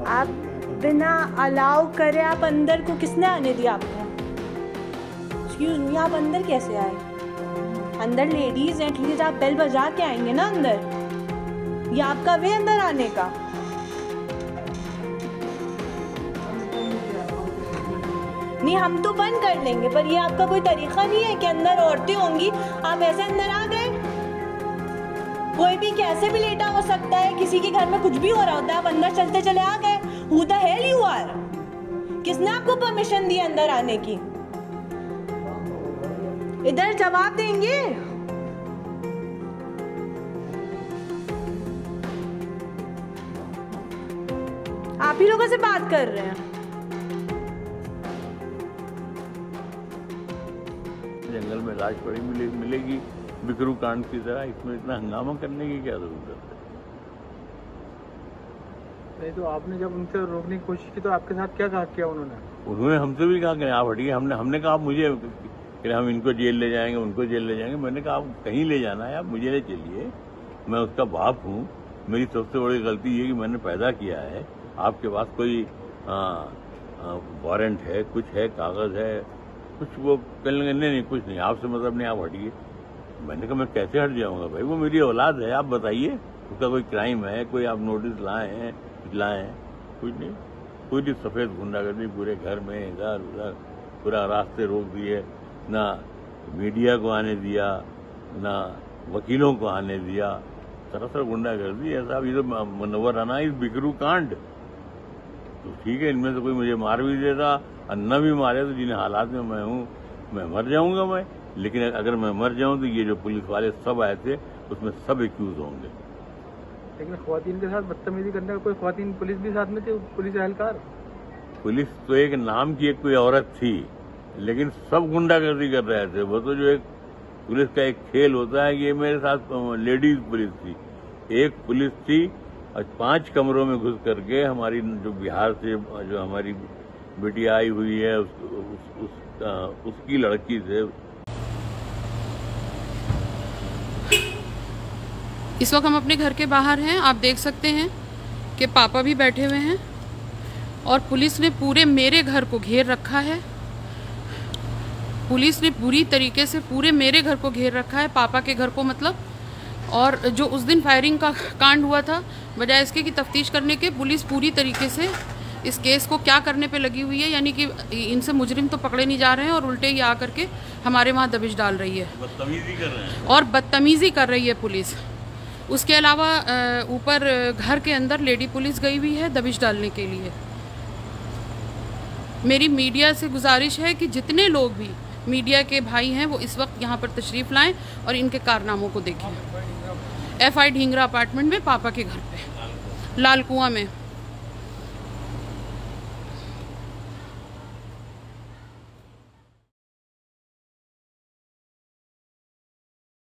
आप बिना अलाउ करे आप अंदर को किसने आने दिया आपको? एक्सक्यूज मी, आप अंदर कैसे आए? अंदर लेडीज हैं, एटलीस्ट आप बेल बजा के आएंगे ना अंदर। ये आपका वे अंदर आने का? नहीं, हम तो बंद कर लेंगे, पर ये आपका कोई तरीका नहीं है कि अंदर औरतें होंगी आप ऐसे अंदर आ गए। कोई भी कैसे भी लेटा हो सकता है, किसी के घर में कुछ भी हो रहा होता है, आप अंदर चलते चले आ गए। Who the hell you are? किसने आपको परमिशन दी अंदर आने की? इधर जवाब देंगे। आप ही लोगों से बात कर रहे हैं। जंगल में लाश पड़ी मिलेगी बिकरू कांड की तरह, इसमें इतना हंगामा करने की क्या जरूरत है? नहीं तो आपने जब उनसे रोकने की कोशिश की तो आपके साथ क्या कहा किया उन्होंने? उन्होंने हमसे भी कहा कि आप हटिए। हमने कहा मुझे कि हम इनको जेल ले जाएंगे, उनको जेल ले जाएंगे। मैंने कहा आप कहीं ले जाना है, आप मुझे ले चलिए, मैं उसका बाप हूँ। मेरी सबसे बड़ी गलती ये कि मैंने पैदा किया है। आपके पास कोई वारंट है, कुछ है, कागज है, कुछ? वो कहने नहीं कुछ नहीं, आपसे मतलब नहीं, आप हटिए। मैंने कहा मैं कैसे हट जाऊंगा भाई, वो मेरी औलाद है, आप बताइए उसका कोई क्राइम है, कोई आप नोटिस लाए हैं, कुछ नहीं। पूरी सफेद गुंडागर्दी पूरे घर में, इधर उधर पूरा रास्ते रोक दिए, ना मीडिया को आने दिया, ना वकीलों को आने दिया, सरासर गुंडागर्दी है साहब। ये तो मनोवराना इस बिकरू कांड। तो ठीक है, इनमें से कोई मुझे मार भी देता और न भी मारे तो जिन हालात में मैं हूँ मैं मर जाऊंगा मैं। लेकिन अगर मैं मर जाऊं तो ये जो पुलिस वाले सब आए थे उसमें सब एक्यूज होंगे। लेकिन ख्वातीन के साथ बदतमीजी करने का कोई ख्वातीन पुलिस भी साथ में थी, पुलिस एहलकार? पुलिस तो एक नाम की एक कोई औरत थी, लेकिन सब गुंडागर्दी कर रहे थे। वो तो जो एक पुलिस का एक खेल होता है, ये मेरे साथ लेडीज पुलिस थी। एक पुलिस थी और 5 कमरों में घुस करके हमारी जो बिहार से जो हमारी बेटिया आई हुई है उसकी लड़की से। इस वक्त हम अपने घर के बाहर हैं। आप देख सकते हैं कि पापा भी बैठे हुए हैं और पुलिस ने पूरे मेरे घर को घेर रखा है। पुलिस ने पूरी तरीके से पूरे मेरे घर को घेर रखा है, पापा के घर को मतलब। और जो उस दिन फायरिंग का कांड हुआ था, बजाय इसके कि तफ्तीश करने के, पुलिस पूरी तरीके से इस केस को क्या करने पे लगी हुई है, यानी कि इनसे मुजरिम तो पकड़े नहीं जा रहे हैं और उल्टे ही आकर के हमारे वहाँ दबिश डाल रही है, बदतमीजी कर रहे हैं और बदतमीजी कर रही है पुलिस। उसके अलावा ऊपर घर के अंदर लेडी पुलिस गई हुई है दबिश डालने के लिए। मेरी मीडिया से गुजारिश है कि जितने लोग भी मीडिया के भाई हैं वो इस वक्त यहाँ पर तशरीफ़ लाएं और इनके कारनामों को देखें। FI ढींगरा अपार्टमेंट में पापा के घर पे, लाल कुआं में।